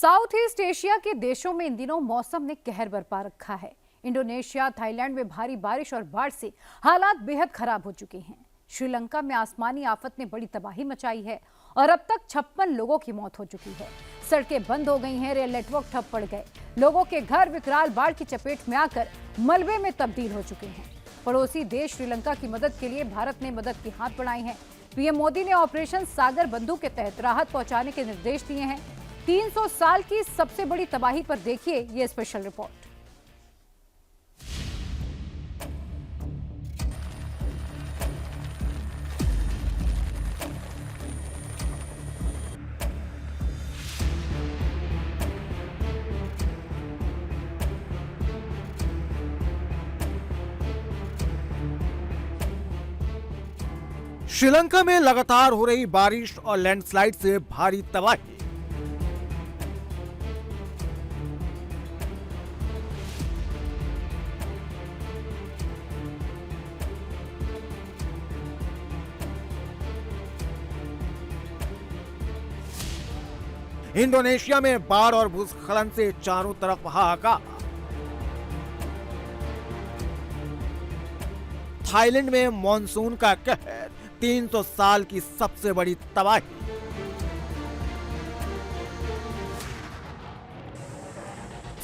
South east Asia के देशों में इन दिनों मौसम ने कहर बरपा रखा है। इंडोनेशिया, थाईलैंड में भारी बारिश और बाढ़ से हालात बेहद खराब हो चुके हैं। श्रीलंका में आसमानी आफत ने बड़ी तबाही मचाई है और अब तक 56 लोगों की मौत हो चुकी है। सड़कें बंद हो गई हैं, रेल नेटवर्क ठप पड़ गए। लोगों के घर विकराल बाढ़ की चपेट में आकर मलबे में तब्दील हो चुके हैं। पड़ोसी देश श्रीलंका की मदद के लिए भारत ने मदद की हाथ बढ़ाई है। पीएम मोदी ने ऑपरेशन सागर बंधु के तहत राहत पहुंचाने के निर्देश दिए हैं। 300 साल की सबसे बड़ी तबाही पर देखिए ये स्पेशल रिपोर्ट। श्रीलंका में लगातार हो रही बारिश और लैंडस्लाइड से भारी तबाही। इंडोनेशिया में बाढ़ और भूस्खलन से चारों तरफ हाहाकार। थाईलैंड में मॉनसून का कहर, 300 साल की सबसे बड़ी तबाही।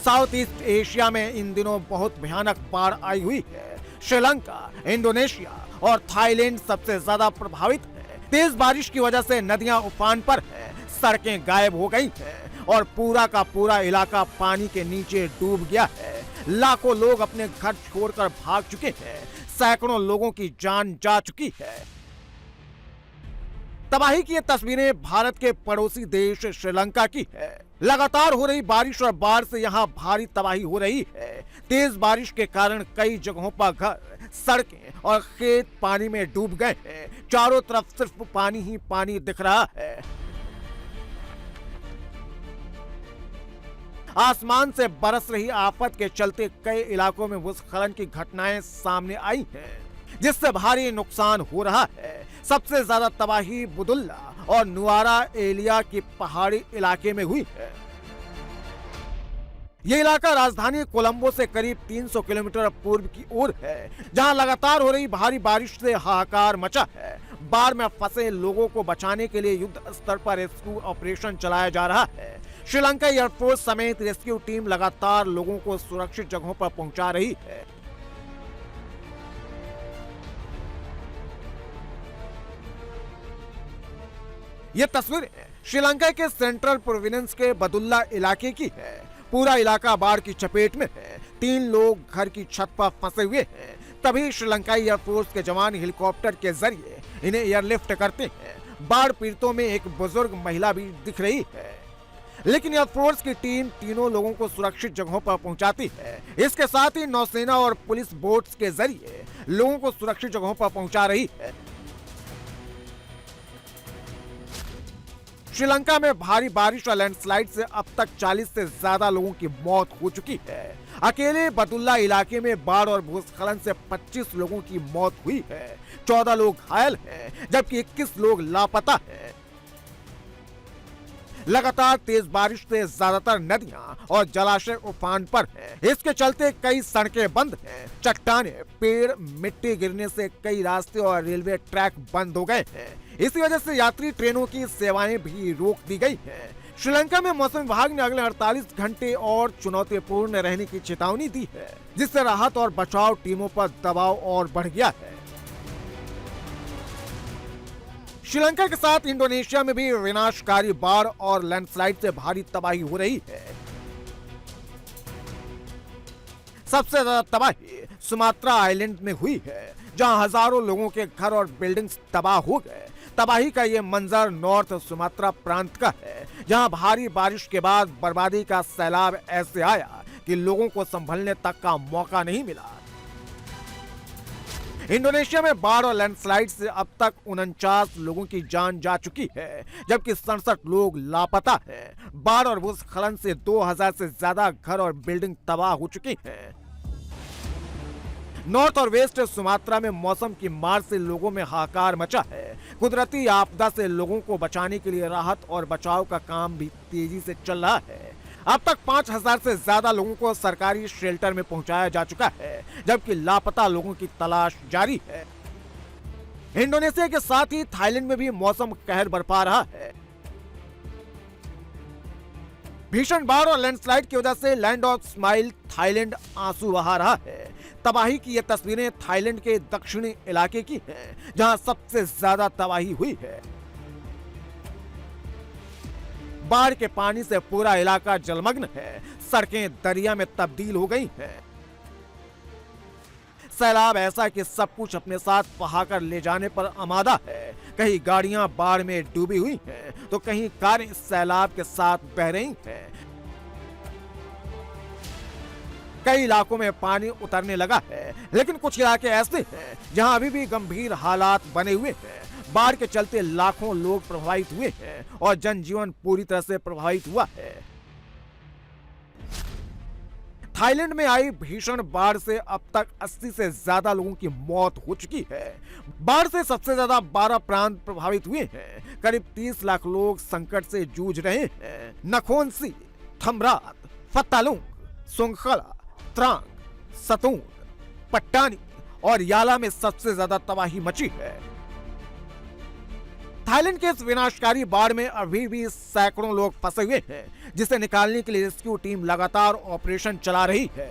साउथ ईस्ट एशिया में इन दिनों बहुत भयानक बाढ़ आई हुई है। श्रीलंका, इंडोनेशिया और थाईलैंड सबसे ज्यादा प्रभावित है। तेज बारिश की वजह से नदियां उफान पर है, सड़कें गायब हो गई हैं और पूरा का पूरा इलाका पानी के नीचे डूब गया है। लाखों लोग अपने घर छोड़कर भाग चुके हैं। सैकड़ों लोगों की जान जा चुकी है। तबाही की ये तस्वीरें भारत के पड़ोसी देश श्रीलंका की है। लगातार हो रही बारिश और बाढ़ से यहाँ भारी तबाही हो रही है। तेज बारिश के कारण कई जगहों पर घर, सड़कें और खेत पानी में डूब गए हैं। चारों तरफ सिर्फ पानी ही पानी दिख रहा है। आसमान से बरस रही आफत के चलते कई इलाकों में भूस्खलन की घटनाएं सामने आई हैं, जिससे भारी नुकसान हो रहा है। सबसे ज्यादा तबाही बुदुल्ला और नुआरा एलिया की पहाड़ी इलाके में हुई है। ये इलाका राजधानी कोलंबो से करीब 300 किलोमीटर पूर्व की ओर है, जहां लगातार हो रही भारी बारिश से हाहाकार मचा है। बाढ़ में फंसे लोगों को बचाने के लिए युद्ध स्तर पर रेस्क्यू ऑपरेशन चलाया जा रहा है। श्रीलंका एयरफोर्स समेत रेस्क्यू टीम लगातार लोगों को सुरक्षित जगहों पर पहुंचा रही है। ये तस्वीर श्रीलंका के सेंट्रल प्रोविंस के बदुल्ला इलाके की है। पूरा इलाका बाढ़ की चपेट में है। 3 लोग घर की छत पर फंसे हुए हैं। तभी श्रीलंकाई एयरफोर्स के जवान हेलीकॉप्टर के जरिए इन्हें एयरलिफ्ट करते हैं। बाढ़ पीड़ितों में एक बुजुर्ग महिला भी दिख रही है, लेकिन एयरफोर्स की टीम तीनों लोगों को सुरक्षित जगहों पर पहुंचाती है। इसके साथ ही नौसेना और पुलिस बोट्स के जरिए लोगों को सुरक्षित जगहों पर पहुंचा रही है। श्रीलंका में भारी बारिश और लैंडस्लाइड से अब तक 40 से ज्यादा लोगों की मौत हो चुकी है। अकेले बदुल्ला इलाके में बाढ़ और भूस्खलन से 25 लोगों की मौत हुई है। 14 लोग घायल हैं, जबकि 21 लोग लापता हैं। लगातार तेज बारिश से ज्यादातर नदियां और जलाशय उफान पर हैं। इसके चलते कई सड़कें बंद हैं। चट्टानें, पेड़, मिट्टी गिरने से कई रास्ते और रेलवे ट्रैक बंद हो गए हैं। इसी वजह से यात्री ट्रेनों की सेवाएं भी रोक दी गई हैं। श्रीलंका में मौसम विभाग ने अगले 48 घंटे और चुनौतीपूर्ण रहने की चेतावनी दी है, जिससे राहत और बचाव टीमों पर दबाव और बढ़ गया है। श्रीलंका के साथ इंडोनेशिया में भी विनाशकारी बाढ़ और लैंडस्लाइड से भारी तबाही हो रही है। सबसे ज्यादा तबाही सुमात्रा आइलैंड में हुई है, जहां हजारों लोगों के घर और बिल्डिंग्स तबाह हो गए। तबाही का ये मंजर नॉर्थ सुमात्रा प्रांत का है, जहां भारी बारिश के बाद बर्बादी का सैलाब ऐसे आया कि लोगों को संभलने तक का मौका नहीं मिला। इंडोनेशिया में बाढ़ और लैंडस्लाइड से अब तक 49 लोगों की जान जा चुकी है, जबकि 67 लोग लापता हैं। बाढ़ और भूस्खलन से 2000 से ज्यादा घर और बिल्डिंग तबाह हो चुकी हैं। नॉर्थ और वेस्ट सुमात्रा में मौसम की मार से लोगों में हाहाकार मचा है। कुदरती आपदा से लोगों को बचाने के लिए राहत और बचाव का काम भी तेजी से चल रहा है। अब तक 5,000 से ज्यादा लोगों को सरकारी शेल्टर में पहुंचाया जा चुका है, जबकि लापता लोगों की तलाश जारी है। इंडोनेशिया के साथ ही थाईलैंड में भी मौसम कहर बरपा रहा है। भीषण बाढ़ और लैंडस्लाइड की वजह से लैंड ऑफ स्माइल थाईलैंड आंसू बहा रहा है। तबाही की ये तस्वीरें थाईलैंड के दक्षिणी इलाके की हैं, जहां सबसे ज्यादा तबाही हुई है। बाढ़ के पानी से पूरा इलाका जलमग्न है, सड़कें दरिया में तब्दील हो गई हैं। सैलाब ऐसा कि सब कुछ अपने साथ बहाकर ले जाने पर आमादा है। कहीं गाड़ियां बाढ़ में डूबी हुई हैं, तो कहीं कारें सैलाब के साथ बह रही हैं। कई इलाकों में पानी उतरने लगा है, लेकिन कुछ इलाके ऐसे हैं जहां अभी भी गंभीर हालात बने हुए हैं। बाढ़ के चलते लाखों लोग प्रभावित हुए हैं और जनजीवन पूरी तरह से प्रभावित हुआ है। थाईलैंड में आई भीषण बाढ़ से अब तक 80 से ज्यादा लोगों की मौत हो चुकी है। बाढ़ से सबसे ज्यादा 12 प्रांत प्रभावित हुए हैं। करीब 30 लाख लोग संकट से जूझ रहे हैं। नखोनसी, थमरात, फतालुंग, सोंगखला, त्रांग, सतून, पट्टानी और याला में सबसे ज्यादा तबाही मची है। थाईलैंड के इस विनाशकारी बाढ़ में अभी भी सैकड़ों लोग फंसे हुए हैं, जिसे निकालने के लिए रेस्क्यू टीम लगातार ऑपरेशन चला रही है।